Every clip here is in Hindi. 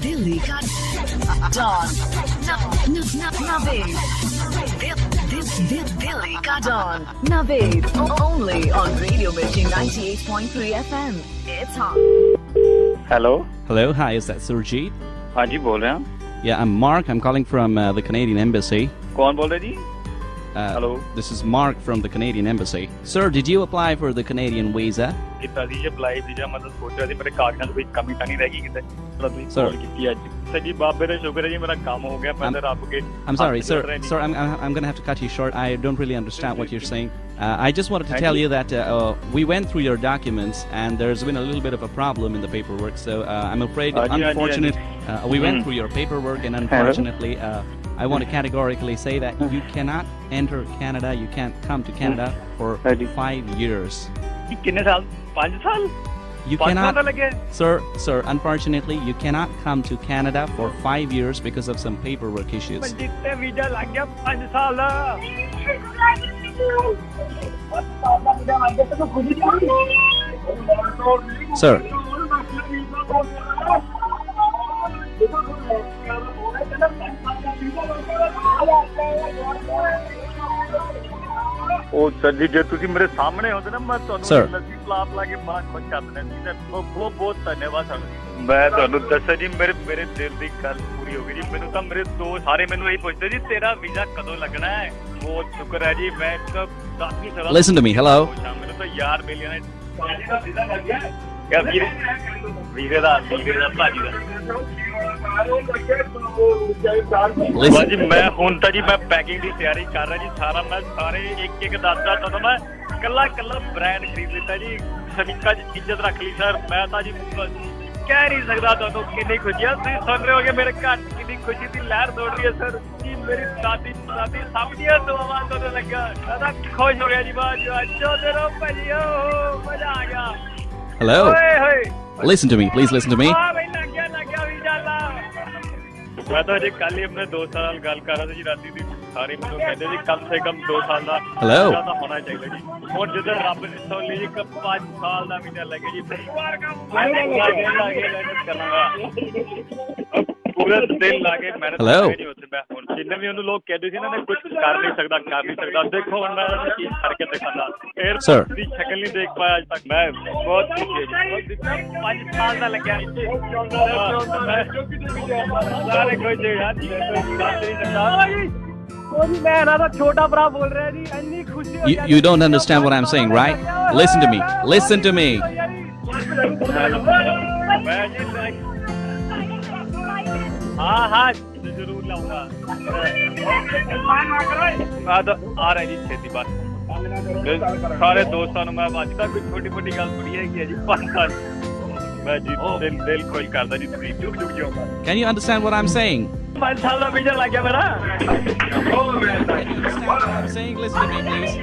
दिल्ली का डॉन नवेद दिल्ली का don Naved only on Radio Mirchi 98.3 FM. It's on. Hello Hello, hi, is that Surjeet? हाँ जी बोल रहे हैं हम Yeah, I'm Mark. I'm calling from the Canadian Embassy. कौन बोल रहे जी Hello. This is Mark from the Canadian Embassy. Sir, did you apply for the Canadian visa? ਕੀਤਾ ਸੀ ਜੇ ਅਪਲਾਈ ਵੀਜ਼ਾ ਮਤਲਬ ਸੋਚ ਰਿਹਾ ਸੀ ਮੇਰੇ ਕਾਗਜ਼ਾਂ 'ਚ ਕੋਈ ਕਮੀ ਤਾਂ ਨਹੀਂ ਰਹਿ ਗਈ ਕਿਤੇ ਥੋੜਾ ਤੁਸੀਂ Sir. ਕਾਲ ਕੀਤੀ ਅੱਜ ਸਰ ਜੀ ਬਾਬੇ ਦਾ ਸ਼ੁਕਰ ਹੈ ਜੀ ਮੇਰਾ ਕੰਮ ਹੋ ਗਿਆ ਮੈਂ ਤਾਂ ਰੱਬ ਕੇ I'm sorry, ਹੱਥ sir. ਜੋੜ ਰਿਹਾ ਜੀ। Sir, I'm going to have to cut you short. I don't really understand what you're saying. I just wanted to Thank tell you. you that we went through your documents and there's been a little bit of a problem in the paperwork. So I'm afraid, Haan ji, haan ji, unfortunate, we went Hmm. through your paperwork and unfortunately, I want to categorically say that you cannot enter Canada. You can't come to Canada for Haan ji. 5 years. ਜੀ ਕਿੰਨੇ ਸਾਲ 5 ਸਾਲ You 5 ਸਾਲ cannot, ਤਾਂ ਲੱਗੇ sir, unfortunately, you cannot come to Canada for 5 years because of some paperwork issues. ਪੰਜੀਤ ਤੇ ਵੀਜ਼ਾ ਲੱਗ ਗਿਆ 5 ਸਾਲ ਦਾ Sir, ਉਹ ਸਰ ਜੀ ਜੇ ਤੁਸੀਂ ਮੇਰੇ ਸਾਹਮਣੇ ਹੁੰਦੇ ਨਾ ਮੈਂ Sir. ਤੁਹਾਨੂੰ ਲੱਸੀ ਪਲਾਪ ਲਾ ਕੇ ਮਾਰ ਖੁਸ਼ ਕਰ ਦੇਣਾ ਸੀ ਸਰ ਬਹੁਤ ਬਹੁਤ ਧੰਨਵਾਦ ਸਰ ਮੈਂ ਤੁਹਾਨੂੰ ਦੱਸਿਆ ਜੀ ਮੇਰੇ ਦਿਲ ਦੀ ਗੱਲ ਪੂਰੀ ਹੋ ਗਈ ਜੀ ਮੈਨੂੰ ਤਾਂ ਮੇਰੇ ਦੋਸਤ ਸਾਰੇ ਮੈਨੂੰ ਇਹੀ ਪੁੱਛਦੇ ਜੀ ਤੇਰਾ ਵੀਜ਼ਾ ਕਦੋਂ ਲੱਗਣਾ ਹੈ ਬਹੁਤ ਸ਼ੁਕਰ ਹੈ ਜੀ ਮੈਂ ਤਾਂ 10ਵੀਂ ਸਾਲ Listen to me, hello. ਮੈਨੂੰ ਤਾਂ ਯਾਰ ਮਿਲਿਆ ਨੇ ਭਾਜੀ ਦਾ ਵੀਜ਼ਾ ਲੱਗ ਗਿਆ ਕਿਆ ਵੀਰੇ ਦਾ ਭਾਜੀ ਦਾ Listen. ਜੀ ਮੈਂ ਹੁਣ ਤਾਂ ਜੀ ਮੈਂ ਪੈਕਿੰਗ ਦੀ ਤਿਆਰੀ ਕਰ ਰਿਹਾ ਜੀ ਸਾਰਾ ਮੈਂ ਸਾਰੇ ਇੱਕ ਦੱਸਦਾ ਤੁਹਾਨੂੰ ਮੈਂ ਕੱਲਾ ਬ੍ਰਾਂਡ ਖਰੀਦ ਲਿੱਤਾ ਜੀ ਸਨੀਕਾ ਚ ਇੱਜ਼ਤ ਰੱਖ ਲਈ ਸਰ ਮੈਂ ਤਾਂ ਜੀ ਕਹਿ ਨਹੀਂ ਸਕਦਾ ਤੁਹਾਨੂੰ ਕਿੰਨੀ ਖੁਸ਼ੀ ਆ ਤੁਸੀਂ ਸੁਣ ਰਹੇ ਹੋਗੇ ਮੇਰੇ ਘਰ ਕਿੰਨੀ ਖੁਸ਼ੀ ਦੀ ਲਹਿਰ ਦੌੜ ਰਹੀ ਹੈ ਸਰ ਜੀ ਮੇਰੀ ਦਾਦੀ ਸਭ ਦੀਆਂ ਦੁਆਵਾਂ ਤੋਂ ਲੱਗਾ ਮੈਂ ਤਾਂ ਖੁਸ਼ ਹੋ ਗਿਆ ਜੀ ਬਾਜ ਚੋਦੇ ਰਹੋ ਭਾਜੀਓ ਮਜ਼ਾ ਆ ਗਿਆ Hello. ਓਏ ਹੋਏ Listen to me, please listen to me. ਆ ਬਈ ਲੱਗਿਆ ਵੀ जाला ਮੈਂ ਤਾਂ ਜੇ ਕੱਲ ਹੀ ਆਪਣੇ ਦੋਸਤਾਂ ਨਾਲ ਗੱਲ ਕਰ ਰਿਹਾ ਸੀ ਰਾਤੀ ਦੀ ਸਾਰੇ ਮੈਨੂੰ ਕਹਿੰਦੇ ਜੀ ਕਮ ਸੇ ਕਮ 2 ਸਾਲ ਦਾ Hello. ਵੀਜ਼ਾ ਤਾਂ ਹੋਣਾ ਚਾਹੀਦਾ ਜੀ ਹੁਣ ਜਦੋਂ ਰੱਬ ਨੇ ਸੁਣ ਲਈ ਜੀ 5 ਸਾਲ ਦਾ ਵੀਜ਼ਾ ਲੱਗੇ ਜੀ ਪਰਿਵਾਰ ਦਾ ਲਾਗੇ ਕਰਾਂਗਾ ਪੂਰਾ ਦਿਨ ਲਾਗੇ ਮਿਹਨਤ Hello. ਕਰੀ ਉੱਥੇ ਮੈਂ ਹੁਣ ਜਿੰਨੇ ਵੀ ਉਹਨੂੰ ਲੋਕ ਕਹਿੰਦੇ ਸੀ ਨਾ ਮੈਂ ਕੁਝ ਕਰ ਨਹੀਂ ਸਕਦਾ ਦੇਖੋ ਹੁਣ ਮੈਂ ਕੀ ਕਰਕੇ ਦਿਖਾਉਂਦਾ Sir. 에어ਪੋਰਟ ਦੀ ਸ਼ਕਲ ਨਹੀਂ ਦੇਖ ਪਾਇਆ ਅੱਜ ਤੱਕ ਮੈਂ ਬਹੁਤ ਖੁਸ਼ ਹਾਂ ਜੀ 5 ਸਾਲ ਦਾ ਲੱਗਿਆ ਸਾਰੇ ਕੋਈ ਜੇ ਯਾਰ ਮੈਂ ਨਾ ਤਾਂ ਛੋਟਾ ਭਰਾ ਬੋਲ ਰਿਹਾ ਜੀ ਇੰਨੀ ਖੁਸ਼ੀ You don't understand what I'm saying, right? Listen to me. Listen to me. ਮੈਂ ਜੀ ਹਾਂ ਜ਼ਰੂਰ ਲਾਉਂਗਾ ਆ ਰਿਹਾ ਜੀ ਛੇਤੀ ਬਾਤ ਸਾਰੇ ਦੋਸਤਾਂ ਨੂੰ ਮੈਂ ਅੱਜ ਤੱਕ ਕੋਈ ਛੋਟੀ ਮੋਟੀ ਗੱਲ ਸੁਣੀ ਹੈਗੀ ਹੈ ਜੀ 5 ਸਾਲ ਮੈਂ ਜੀ ਦਿਲ ਖੁਸ਼ ਕਰਦਾ ਜੀ ਤੁਸੀਂ ਜੁਗ ਜਾਓ Can you understand what I'm saying? 5 ਸਾਲ ਦਾ ਵੀਜ਼ਾ ਲੱਗ ਗਿਆ ਮੇਰਾ Can you understand what I'm saying? Listen to me, please.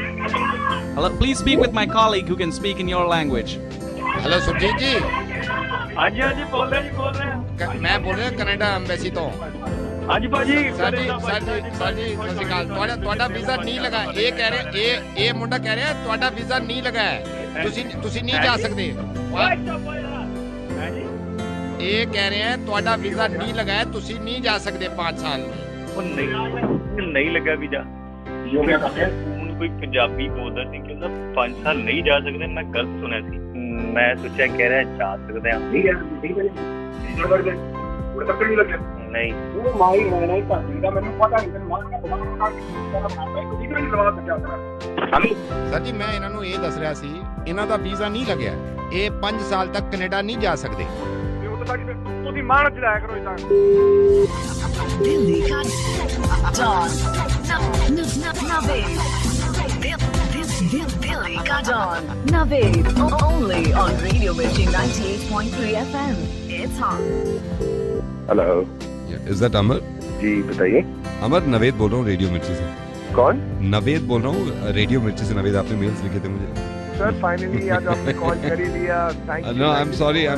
Hello, please speak with my colleague who can speak in your language. Hello Surjeet ji ਹਾਂਜੀ ਬੋਲ ਰਹੇ मैं बोल ਰਿਹਾ ਕੈਨੇਡਾ ਐਮਬੈਸੀ ਤੋਂ ਹਾਂਜੀ ਭਾਜੀ ਸਰ ਜੀ ਸਤਿ ਸ਼੍ਰੀ ਅਕਾਲ ਤੁਹਾਡਾ ਵੀਜ਼ਾ ਨਹੀਂ ਲਗਾ ਇਹ ਕਹਿ ਰਿਹਾ ਇਹ ਮੁੰਡਾ ਕਹਿ ਰਿਹਾ ਤੁਹਾਡਾ ਵੀਜ਼ਾ ਨਹੀਂ ਲਗਾ ਹੈ ਤੁਸੀਂ ਨਹੀਂ ਜਾ ਸਕਦੇ ਇਹ ਕਹਿ ਰਿਹਾ ਤੁਹਾਡਾ ਵੀਜ਼ਾ ਨਹੀਂ ਲਗਾ ਹੈ ਤੁਸੀਂ ਨਹੀਂ ਜਾ ਸਕਦੇ 5 ਸਾਲ ਉਹ ਨਹੀਂ ਲੱਗਾ ਵੀਜ਼ਾ ਹੁਣ ਕੋਈ ਪੰਜਾਬੀ ਬੋਲਦਾ ਸੀ ਕਿ 5 ਸਾਲ ਨਹੀਂ ਜਾ ਸਕਦੇ ਮੈਂ ਗਲਤ ਸੁਣਿਆ ਸੀ ਮੈਂ ਸੋਚਿਆ ਕਹਿ ਰਿਹਾ ਜਾ ਸਕਦੇ ਹਾਂ ਨਹੀਂ ਉਹ ਮਾਈ ਰਹਿਣਾ ਹੀ ਕਰਦੀ ਦਾ ਮੈਨੂੰ ਪਤਾ ਨਹੀਂ ਮੈਨੂੰ ਮਾਰ ਕੇ ਸਰ ਜੀ ਮੈਂ ਇਹਨਾਂ ਨੂੰ ਇਹ ਦੱਸ ਰਿਹਾ ਸੀ ਇਹਨਾਂ ਦਾ ਵੀਜ਼ਾ ਨਹੀਂ ਲੱਗਿਆ ਇਹ 5 ਸਾਲ ਤੱਕ ਕੈਨੇਡਾ ਨਹੀਂ ਜਾ ਸਕਦੇ ਤੁਸੀਂ ਮਾਣ ਚ ਜਾਇਆ ਕਰੋ ਇਦਾਂ दिल्ली का डॉन दिल्ली का don Naved only on Radio Mirchi 98.3 FM. It's on. Hello is that Amar? जी बताइए अमर, नवेद बोल रहा हूँ रेडियो मिर्ची से। कौन? नवेद बोल रहा हूँ रेडियो मिर्ची से। नवेद, आपने मेल्स लिखे थे मुझे। सर फाइनली आज आपने कॉल कर ही लिया, thank you. No I am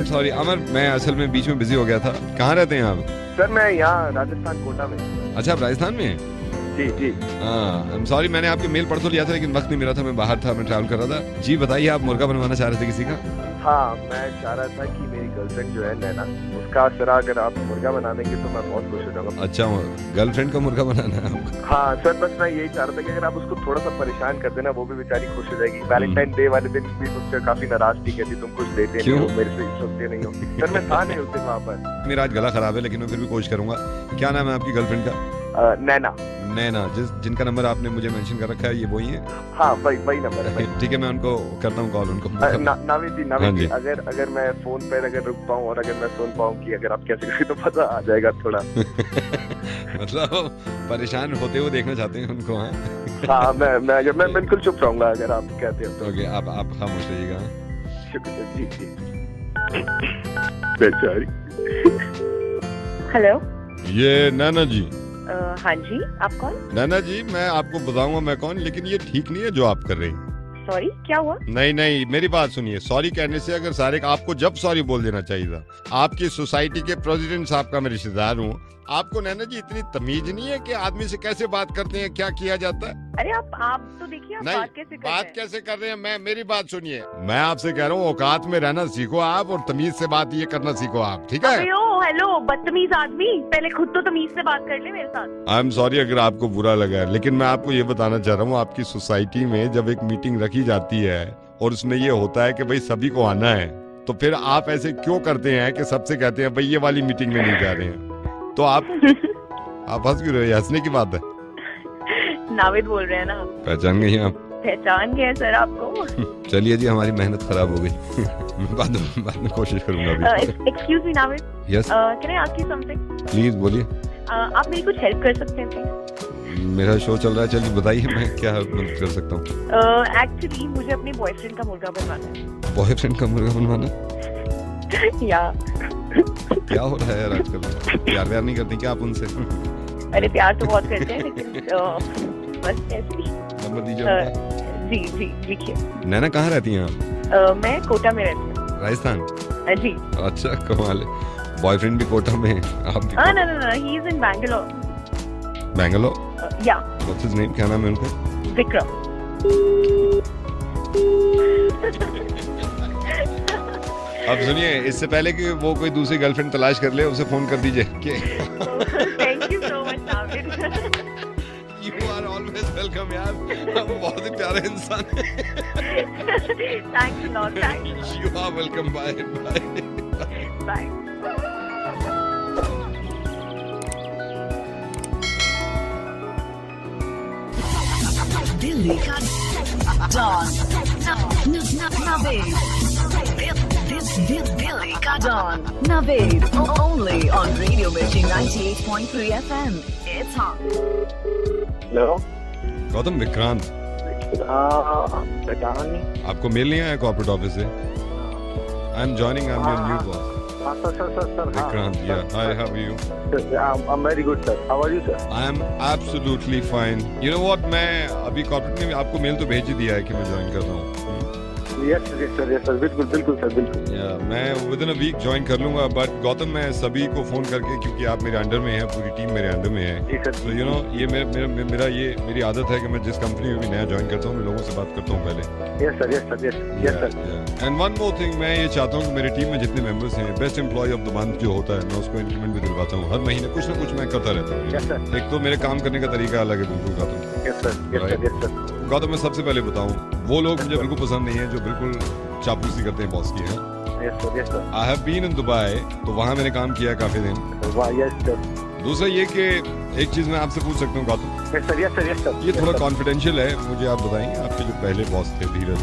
sorry Amar, मैं असल में बीच में बिजी हो गया था। कहाँ रहते हैं आप? सर मैं यहाँ राजस्थान कोटा में। अच्छा, आप राजस्थान में हैं? जी जी। हाँ, आई एम सॉरी, मैंने आपके मेल पढ़ तो लिया था लेकिन वक्त नहीं मिला था, मैं बाहर था, मैं ट्रैवल कर रहा था। जी बताइए, आप मुर्गा बनवाना चाह रहे थे किसी का? हाँ, मैं चाह रहा था कि मेरी गर्लफ्रेंड जो है नैना, उसका सर अगर आप मुर्गा बना देंगे तो मैं बहुत खुश हो जाऊंगा। अच्छा, गर्लफ्रेंड का मुर्गा बनाना है आपको? हाँ सर, बस मैं यही चाह रहा था कि अगर आप उसको थोड़ा सा परेशान कर देना, वो भी बेचारी खुश हो जाएगी। वैलेंटाइन डे वाले दिन भी मुझसे काफी नाराज थी, कहती तुम कुछ देते नहीं हो, मेरे से सुनते नहीं हो। सर मैं था नहीं उस दिन वहाँ पर। मेरा आज गला खराब है लेकिन मैं फिर भी कोशिश करूंगा। क्या नाम है आपकी गर्लफ्रेंड का? नैना। नैना, जिनका नंबर आपने मुझे मेंशन कर रखा है, ये वही है? हाँ, वही नंबर है। ठीक है, मैं उनको करता हूँ कॉल उनको। नाविद जी, अगर मैं फोन पर अगर रुक पाऊँ और अगर मैं सुन पाऊँ कि अगर आप कैसे करें तो पता आ जाएगा थोड़ा। मतलब परेशान होते हुए देखना चाहते हैं उनको? हाँ, मैं बिल्कुल चुप रहूंगा अगर आप कहते हो तो। ओके, आप खामोश रहिएगा। शुक्रिया जी जी। बेचारी। हेलो, ये नैना जी? हाँ जी, आप कौन? नैना जी, मैं आपको बताऊंगा मैं कौन, लेकिन ये ठीक नहीं है जो आप कर रही हैं। सॉरी, क्या हुआ? नहीं, मेरी बात सुनिए। सॉरी कहने से अगर सारे आपको जब सॉरी बोल देना चाहिए था। आपकी सोसाइटी के प्रेसिडेंट साहब का मैं रिश्तेदार हूँ। आपको नैना जी इतनी तमीज नहीं है कि आदमी से कैसे बात करते हैं, क्या किया जाता है? अरे आप तो देखिए, आप बात कैसे कर रहे हैं? कैसे कर रहे हैं? मेरी बात सुनिए, मैं आपसे कह रहा हूँ औकात में रहना सीखो आप, और तमीज से बात ये करना सीखो आप, ठीक है? हेलो बदतमीज आदमी, पहले खुद तो तमीज से बात कर ले मेरे साथ। आई एम सॉरी अगर आपको बुरा लगा है, लेकिन मैं आपको ये बताना चाह रहा हूँ, आपकी सोसाइटी में जब एक मीटिंग रखी जाती है और उसमें ये होता है कि भाई सभी को आना है, तो फिर आप ऐसे क्यों करते हैं कि सबसे कहते हैं भाई ये वाली मीटिंग में नहीं जा रहे हैं? तो आप हंस क्यों रहे? हंसने की बात है। नाविद बोल रहे हैं ना? पहचान गई आप? पहचान गए सर आपको। चलिए जी, हमारी मेहनत खराब हो गई। बाद में कोशिश करूंगा। Excuse me Navid. Yes, can I ask you something? Please बोलिए। आप मेरी कुछ हेल्प कर सकते हैं प्लीज? मेरा शो चल रहा है, चलिए बताइए मैं क्या मदद कर सकता हूँ। एक्चुअली मुझे अपने बॉयफ्रेंड का मुर्गा बनवाना है। बॉयफ्रेंड का मुर्गा बनवाना? या क्या हो रहा है यार आजकल? प्यार नहीं करती क्या आप उनसे? अरे प्यार तो बहुत करते हैं, लेकिन बस ऐसे ही। नंबर दीजिए। जी लिखिए। नैना कहाँ रहती हैं आप? मैं कोटा में रहती हूँ। राजस्थान? जी। अच्छा, कमाल है। बॉयफ्रेंड भी कोटा में है? आप भी? No, he is in Bangalore. Bangalore? Yeah. What's his name? क्या नाम है उनका? विक्रम। अब सुनिए, इससे पहले कि वो कोई दूसरी गर्लफ्रेंड तलाश कर ले, उसे फोन कर दीजिए। Thank you so much, Navid. You are always welcome यार, हम बहुत ही प्यारे इंसान हैं। Thanks a lot. Thanks. You are welcome. Bye. Bye. Delhi का डॉन नवेद। दिल्ली का don Naved, only on Radio Mirchi 98.3 FM. It's hot. Hello Gautam, Vikrant. पहचाना नहीं आपको मेल नहीं आया कॉर्पोरेट ऑफिस से? I am joining, I am your new boss. Sir Vikrant, yeah. Hi, how are you? I'm very good sir. How are you sir? I am absolutely fine. You know what? मैं अभी कॉर्पोरेट में आपको मेल तो भेज ही दिया है कि मैं ज्वाइन कर रहा हूँ। Yes sir, बिल्कुल सर, बिल्कुल। मैं within a week join कर लूंगा, बट गौतम मैं सभी को फोन करके, क्योंकि आप मेरे अंडर में हैं, पूरी टीम मेरे अंडर में है, तो यू नो ये मेरी आदत है कि मैं जिस कंपनी में भी नया ज्वाइन करता हूँ, मैं लोगों से बात करता हूँ पहले। Yes sir. And one more thing, मैं ये चाहता हूँ कि मेरी टीम में जितने मेंबर्स हैं, best employee of the month जो होता है, मैं उसको इंक्रीमेंट भी दिलवाता हूँ। हर महीने कुछ ना कुछ मैं करता रहता हूँ। एक तो मेरे काम करने का तरीका अलग है बिल्कुल गौतम। Yes sir. गौतम, मैं सबसे पहले बताऊँ, वो लोग मुझे बिल्कुल पसंद नहीं है जो बिल्कुल चापलूसी करते हैं बॉस की। है Yes sir. I have been in Dubai, तो वहाँ मैंने काम किया है काफी दिन। वाह, yes sir. दूसरा ये कि एक चीज मैं आपसे पूछ सकता हूँ गौतम? Yes sir. ये थोड़ा कॉन्फिडेंशियल है, मुझे आप बताएंगे आपके जो पहले बॉस थे धीरज,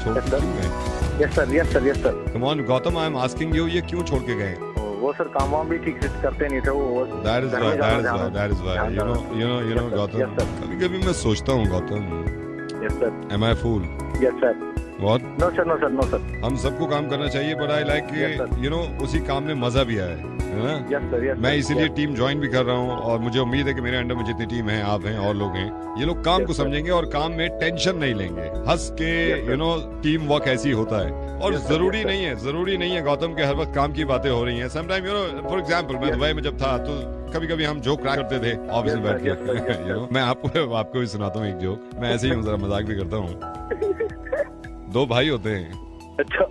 छोड़ के क्यों गए? Yes sir. Come on Gautam, I am asking you, ये क्यों छोड़ के गए? वो सर काम वाम भी ठीक से करते नहीं थे वो। That is why. You know Gautam, कभी मैं सोचता हूँ Gautam, Yes sir. am I a fool? Yes sir. What? No sir. हम सबको काम करना चाहिए, but I like you know उसी काम में मजा भी आए, है ना? Yes sir. मैं इसीलिए टीम ज्वाइन भी कर रहा हूँ, और मुझे उम्मीद है कि मेरे अंडर में जितनी टीम है, आप हैं और लोग हैं, ये लोग काम को समझेंगे और काम में टेंशन नहीं लेंगे, हंस के, यू नो टीम वर्क ऐसी होता है। और जरूरी नहीं है गौतम के हर वक्त काम की बातें हो रही हैं। Sometime you know, for example मैं दुबई में जब था तो कभी कभी हम जोक क्रैक करते थे ऑफिस में बैठ के, you know? मैं आपको भी सुनाता हूँ एक जोक। मैं ऐसे ही जरा मजाक भी करता हूँ। 2 भाई होते हैं। अच्छा।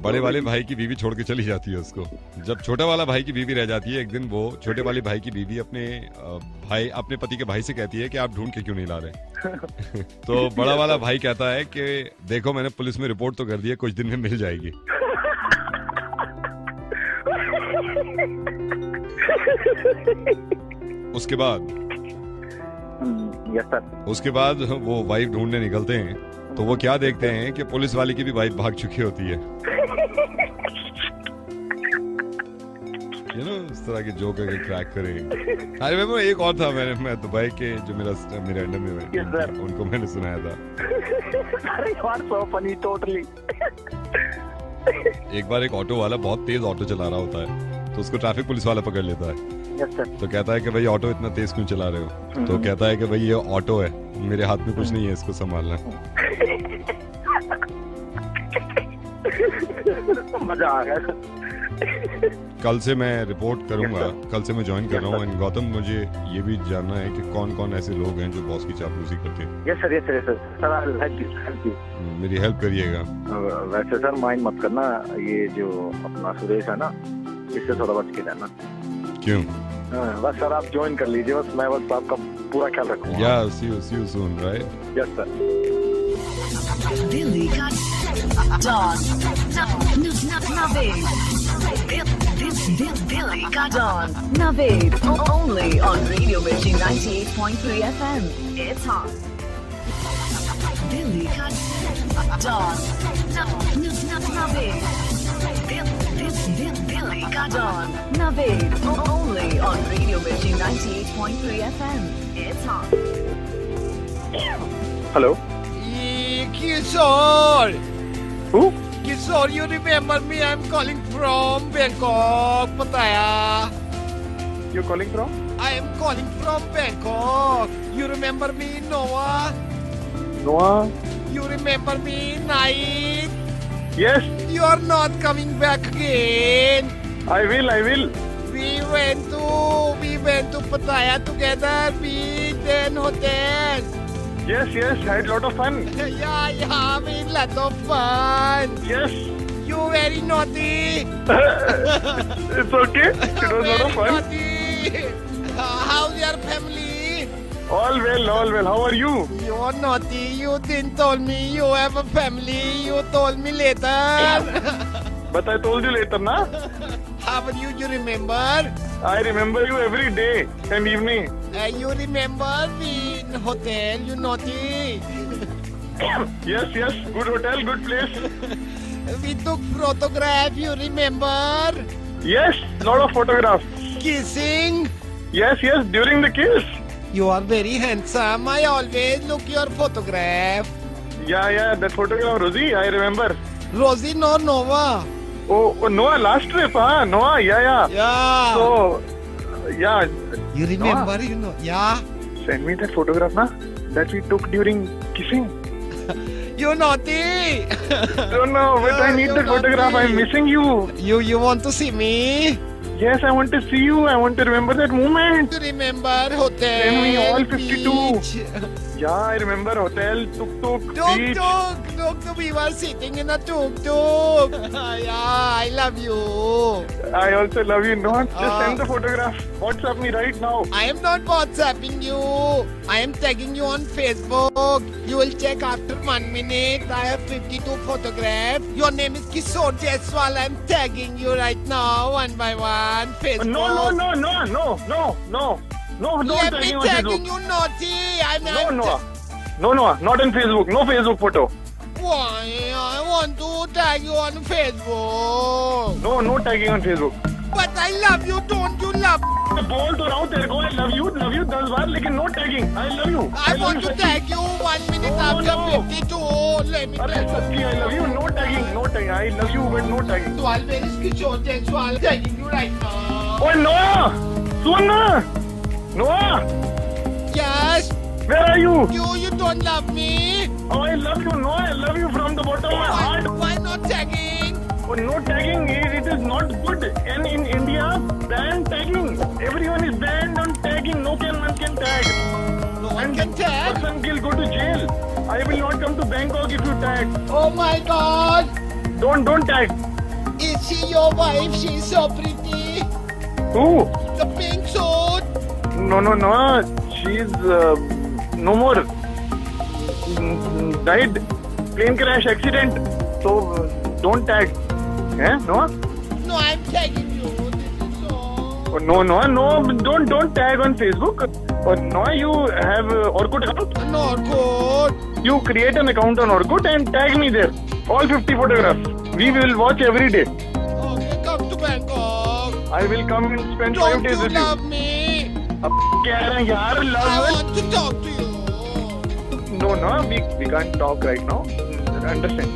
बड़े वाले भाई की बीवी छोड़ के चली जाती है उसको। जब छोटा वाला भाई की बीवी रह जाती है, एक दिन वो छोटे वाले भाई की बीवी अपने पति के भाई से कहती है कि आप ढूंढ के क्यों नहीं ला रहे। तो बड़ा वाला भाई कहता है कि देखो मैंने पुलिस में रिपोर्ट तो कर दी है, कुछ दिन में मिल जाएगी। उसके बाद वो वाइफ ढूंढने निकलते हैं, तो वो क्या देखते हैं कि पुलिस वाले की भी वाइफ भाग चुकी होती है। इस तरह के जोक अगर क्रैक करें। अरे मैं एक और था, मैं दुबई के जो मेरे अंडर में बैठे उनको मैंने सुनाया था। अरे यार सो फनी टोटली। एक बार एक ऑटो वाला बहुत तेज ऑटो चला रहा होता है, तो उसको ट्रैफिक पुलिस वाला पकड़ लेता है। तो कहता है कि भाई ऑटो इतना तेज क्यों चला रहे हो? तो कहता है कि भाई ये ऑटो है, मेरे हाथ में कुछ नहीं है इसको संभालना। मजा आ गया। कल से मैं रिपोर्ट करूंगा, कल से मैं ज्वाइन कर रहा हूँ। एंड गौतम, मुझे ये भी जानना है कि कौन कौन ऐसे लोग हैं जो बॉस की चापलूसी करते हैं। Yes sir help you. मेरी हेल्प करिएगा। वैसे सर माइंड मत करना, ये जो अपना सुरेश है ना, इससे थोड़ा बच के रहना। क्यों? बस सर आप ज्वाइन कर लीजिए, बस मैं बस आपका पूरा ख्याल रखूंगा। Yeah, see you soon, right? Yes sir. Delhi ka Dawn. Delhi ka Dawn. Naved. Only on Radio Mirchi 98.3 FM. It's hot. Delhi ka Dawn. Naved. Delhi ka Dawn. Naved. Only on Radio Mirchi 98.3 FM. It's hot. Hello. Kishore! Who? Kishore, you remember me? I'm calling from Bangkok, Pattaya. You're calling from? I am calling from Bangkok. You remember me, Noah? Noah? You remember me, Naik? Yes. You are not coming back again. I will. We went to Pattaya together, beach and hotel. Yes, had lot of fun. Yeah, we had lot of fun. Yes. You very naughty. It's okay. It was lot of fun. Naughty. How's your family? All well. How are you? You are naughty. You didn't tell me you have a family. You told me later. But I told you later, na? How are you? You remember? I remember you every day and evening. You remember me in hotel? You naughty. Yes. Good hotel, good place. We took photograph. You remember? Yes, lot of photographs. Kissing. Yes, during the kiss. You are very handsome. I always look your photograph. Yeah, that photograph, Rosie, I remember. Rosie nor Nova? Oh, Noah, last trip, huh? Noah, yeah. Yeah. So, yeah. You remember, you know, yeah. Send me that photograph, na? That we took during kissing. You naughty. No, but I need that photograph. I'm missing you. You want to see me? Yes, I want to see you. I want to remember that moment. To remember hotel. Send me all 52. Beach. Yeah, I remember hotel, tuk-tuk, beach. Tuk-tuk. We were sitting in a tuk-tuk. Yeah, I love you. I also love you. No, just Ah. send the photograph. WhatsApp me right now. I am not WhatsApping you. I am tagging you on Facebook. You will check after 1 minute. I have 52 photographs. Your name is Kishore Jaiswal. I am tagging you right now, one by one. Facebook. No. Don't Let tag me me on tagging Facebook. you naughty. No, Noah. Not on Facebook. No Facebook photo. Why? I want to tag you on Facebook. No tagging on Facebook. But I love you. Don't you love? बोल तो रहा हूँ तेरे को I love you 10 बार लेकिन no tagging. I love you. I want to tag you 1 minute after 52. Let me अरे tag you. सच्ची I love you. No tagging. I love you but no tagging. Jaiswal, where is Kishore Jaiswal? Tagging you right now. Oh Noah, सुन ना. Noah, Yes. where are you? You don't love me. Oh, I love you. Noah, I love you from the bottom of my heart. Why not tagging? Oh, no tagging. It is not good. And in India, ban tagging. Everyone tagging. No one can tag. No one can tag. Person will go to jail. I will not come to Bangkok if you tag. Oh my God! Don't tag. Is she your wife? She's so pretty. Who? The pink suit. No. She's no more. Died. Plane crash accident. So don't tag. No? No, I'm tagging you. This is so. Oh, no. Don't tag on Facebook. Or no, you have Orkut account. No, good. You create an account on Orkut and tag me there. All 50 photographs. We will watch every day. Okay, come to Bangkok. I will come and spend Don't 5 days you with you. love me? अब कह रहे हैं यार I love. want to talk to you. No, we can't talk right now. Understand?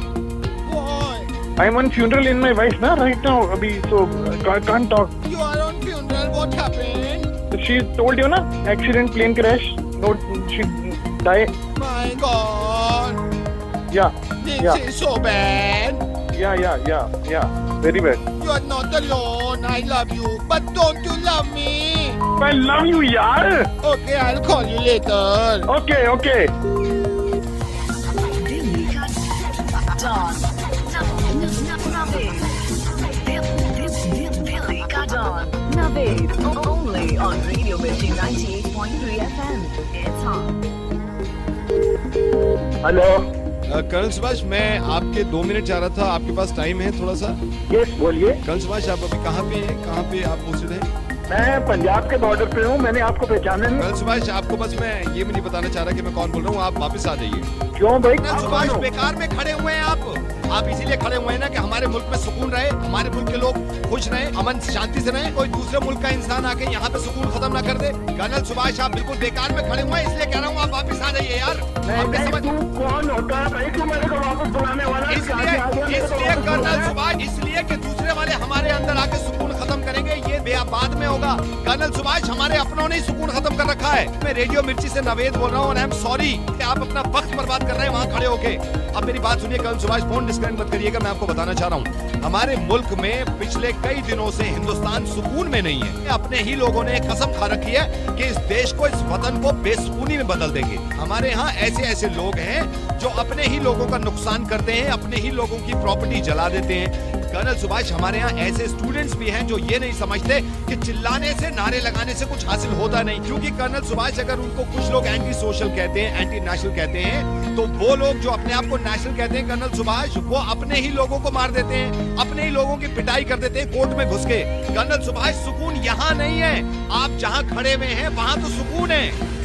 Why? I'm on funeral in my wife na right now. Abhi, so can't talk. You are on funeral. What happened? She told you na accident, plane crash. No, she died. My God. Yeah. This is so bad. Yeah. Very bad. You are not alone. I love you. But don't you love me? I love you, yaar. Okay, I'll call you later. Okay. Delhi ka Dawn. Delhi ka Dawn. Naved. Only on Radio Mirchi 98.3 FM. It's hot. Hello. Colonel Subhash, मैं आपके 2 मिनट चाह रहा था. आपके पास टाइम है थोड़ा सा? Yes, बोलिए. कर्नल सुभाष, आप अभी कहाँ पे हैं? कहाँ पे आप मौजूद हैं? मैं पंजाब के बॉर्डर पे हूँ. मैंने आपको पहचाना नहीं. कर्नल सुभाष, आपको बस मैं ये भी नहीं बताना चाह रहा कि मैं कौन बोल रहा हूँ. आप वापस आ जाइए. क्यों भाई? कर्नल सुभाष, बेकार में खड़े हुए हैं आप इसीलिए खड़े हुए हैं ना कि हमारे मुल्क में सुकून रहे, हमारे मुल्क के लोग खुश रहे, अमन शांति से रहे, कोई दूसरे मुल्क का इंसान आके यहाँ पे सुकून खत्म ना कर दे. कर्नल सुभाष, आप बिल्कुल बेकार में खड़े हुए हैं, इसलिए कह रहा हूँ आप वापस आ जाइए यार. तू कौन होता है भाई? तू मेरे को वापस बुलाने वाला? इसलिए कर्नल सुभाष, इसलिए कि दूसरे वाले हमारे अंदर आके सुकून खत्म करेंगे, ये बाद में होगा. कर्नल सुभाष, हमारे अपनों ने सुकून खत्म कर रखा है. मैं रेडियो मिर्ची से नवेद बोल रहा हूँ. आई एम सॉरी कि आप अपना वक्त बर्बाद कर रहे हैं वहाँ खड़े होके. अब मेरी बात सुनिए कर्नल सुभाष, फोन डिस्कनेक्ट मत करिएगा. मैं आपको बताना चाह रहा हूँ, हमारे मुल्क में पिछले कई दिनों से हिंदुस्तान सुकून में नहीं है. अपने ही लोगों ने कसम खा रखी है कि इस देश को, इस वतन को बेसुकूनी में बदल देंगे. हमारे यहाँ ऐसे लोग हैं जो अपने ही लोगों का नुकसान करते हैं, अपने ही लोगों की प्रॉपर्टी जला देते हैं. कर्नल सुभाष, हमारे यहाँ ऐसे स्टूडेंट्स भी हैं जो ये नहीं समझते कि चिल्लाने से, नारे लगाने से कुछ हासिल होता नहीं. क्योंकि कर्नल सुभाष, अगर उनको कुछ लोग एंटी सोशल कहते हैं, एंटी नेशनल कहते हैं, तो वो लोग जो अपने आप को नेशनल कहते हैं कर्नल सुभाष, वो अपने ही लोगों को मार देते हैं, अपने ही लोगों की पिटाई कर देते हैं कोर्ट में घुस के. कर्नल सुभाष, सुकून यहाँ नहीं है. आप जहाँ खड़े हुए हैं वहाँ तो सुकून है.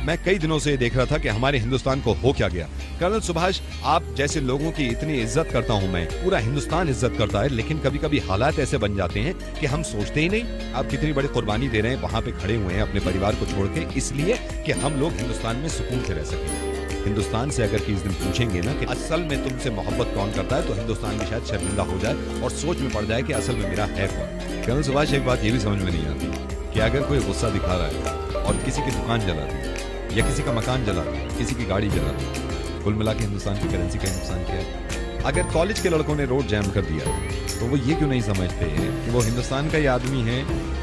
मैं कई दिनों से ये देख रहा था कि हमारे हिंदुस्तान को हो क्या गया. कर्नल सुभाष, आप जैसे लोगों की इतनी इज्जत करता हूं मैं, पूरा हिंदुस्तान इज्जत करता है, लेकिन कभी कभी हालात ऐसे बन जाते हैं कि हम सोचते ही नहीं. आप कितनी बड़ी कुर्बानी दे रहे हैं, वहां पे खड़े हुए हैं अपने परिवार को छोड़ के, इसलिए कि हम लोग हिंदुस्तान में सुकून से रह सकें. हिंदुस्तान से अगर किसी दिन पूछेंगे ना कि असल में तुमसे मोहब्बत कौन करता है, तो हिंदुस्तान भी शायद शर्मिंदा हो जाए और सोच में पड़ जाए कि असल में मेरा है कौन. कर्नल सुभाष, एक बात ये भी समझ में नहीं आती कि अगर कोई गुस्सा दिखा रहा है और किसी की दुकान जला दी या किसी का मकान जला दी, किसी की गाड़ी जला दी, कुल मिला के हिंदुस्तान की करेंसी का नुकसान क्या है. अगर कॉलेज के लड़कों ने रोड जैम कर दिया तो वो ये क्यों नहीं समझते कि वो हिंदुस्तान का ही आदमी है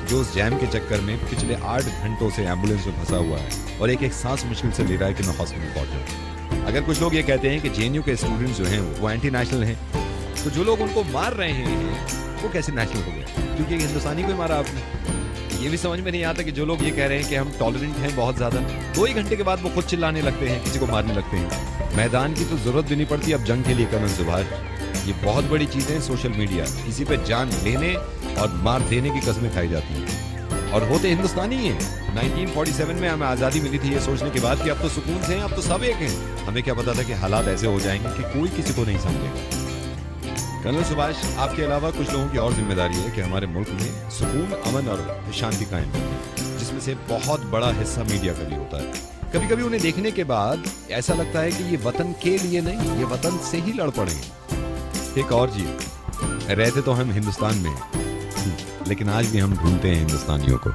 जो उस जैम के चक्कर में पिछले 8 घंटों से एम्बुलेंस में फंसा हुआ है और एक सांस मुश्किल से ले रहा है कि मैं हॉस्पिटल पहुंचूं. अगर कुछ लोग ये कहते हैं कि जेएनयू के स्टूडेंट्स जो हैं वो एंटी नेशनल हैं, तो जो लोग उनको मार रहे हैं वो कैसे नेशनल हो गए? क्योंकि हिंदुस्तानी को ही मारा आपने. ये भी समझ में नहीं आता कि जो लोग ये कह रहे हैं कि हम टॉलरेंट हैं बहुत ज्यादा, 2 ही घंटे के बाद वो खुद चिल्लाने लगते हैं, किसी को मारने लगते हैं. मैदान की तो जरूरत भी नहीं पड़ती अब जंग के लिए. कर्नल सुभाष, ये बहुत बड़ी चीजें, सोशल मीडिया, किसी पे जान लेने और मार देने की कस्में खाई जाती हैं और होते हिंदुस्तानी हैं. 1947 में हमें आजादी मिली थी ये सोचने के बाद कि अब तो सुकून से हैं, अब तो सब एक हैं. हमें क्या पता था कि हालात ऐसे हो जाएंगे कि कोई किसी को नहीं समझेगा. कर्नल सुभाष, आपके अलावा कुछ लोगों की और जिम्मेदारी है कि हमारे मुल्क में सुकून, अमन और शांति कायम रहे, जिसमें से बहुत बड़ा हिस्सा मीडिया का भी होता है. कभी कभी उन्हें देखने के बाद ऐसा लगता है कि ये वतन के लिए नहीं, ये वतन से ही लड़ पड़ेंगे. एक और चीज, रहते तो हम हिंदुस्तान में हैं, लेकिन आज भी हम ढूंढते हैं हिंदुस्तानियों को.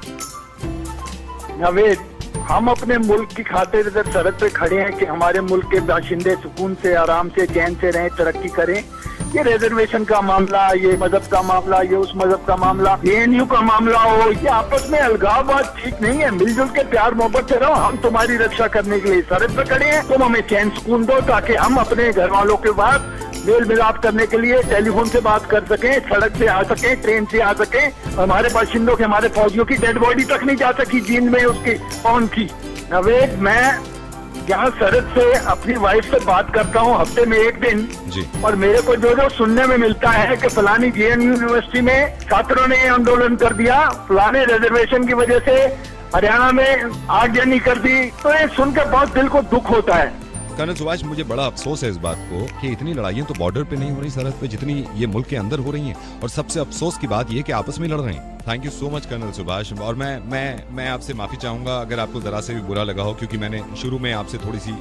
नवेद, हम अपने मुल्क की खातिर इधर सड़क पे खड़े हैं कि हमारे मुल्क के बाशिंदे सुकून से, आराम से, चैन से रहें, तरक्की करें. ये रिजर्वेशन का मामला, ये मजहब का मामला, ये उस मजहब का मामला, ANU का मामला हो, ये आपस में अलगाववाद ठीक नहीं है। मिलजुल के प्यार मोहब्बत से रहो। हम तुम्हारी रक्षा करने के लिए सरहद पे खड़े हैं, तुम हमें चैन सुकून दो ताकि हम अपने घर वालों के बाद मेल मिलाप करने के लिए टेलीफोन से बात कर सकें, सड़क से आ सकें, ट्रेन से आ सकें। हमारे बाशिंदों के, हमारे फौजियों की डेड बॉडी तक नहीं जा सकी जींद में उसकी कौन थी। नवेद, मैं यहाँ सरहद से अपनी वाइफ से बात करता हूँ हफ्ते में एक दिन जी। और मेरे को जो सुनने में मिलता है कि फलानी JNU यूनिवर्सिटी में छात्रों ने आंदोलन कर दिया, फलाने रिजर्वेशन की वजह से हरियाणा में आगजनी कर दी, तो ये सुन के बहुत दिल को दुख होता है। कर्नल सुभाष, मुझे बड़ा अफसोस है इस बात को कि इतनी लड़ाइयाँ तो बॉर्डर पे नहीं हो रही सरहद पे, जितनी ये मुल्क के अंदर हो रही हैं। और सबसे अफसोस की बात ये कि आपस में लड़ रहे हैं। Thank you so much colonel Subhash. और मैं आपसे माफी चाहूंगा अगर आपको जरा से भी बुरा लगा हो, क्योंकि मैंने शुरू में आपसे थोड़ी सी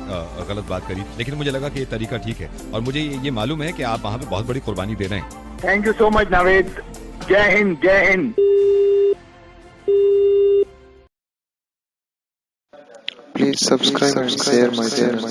गलत बात करी, लेकिन मुझे लगा कि ये तरीका ठीक है और मुझे ये मालूम है कि आप वहाँ पे बहुत बड़ी कुर्बानी दे रहे हैं। Thank you so much Naved. जय हिंद, जय Hind. Please subscribe and share my channel.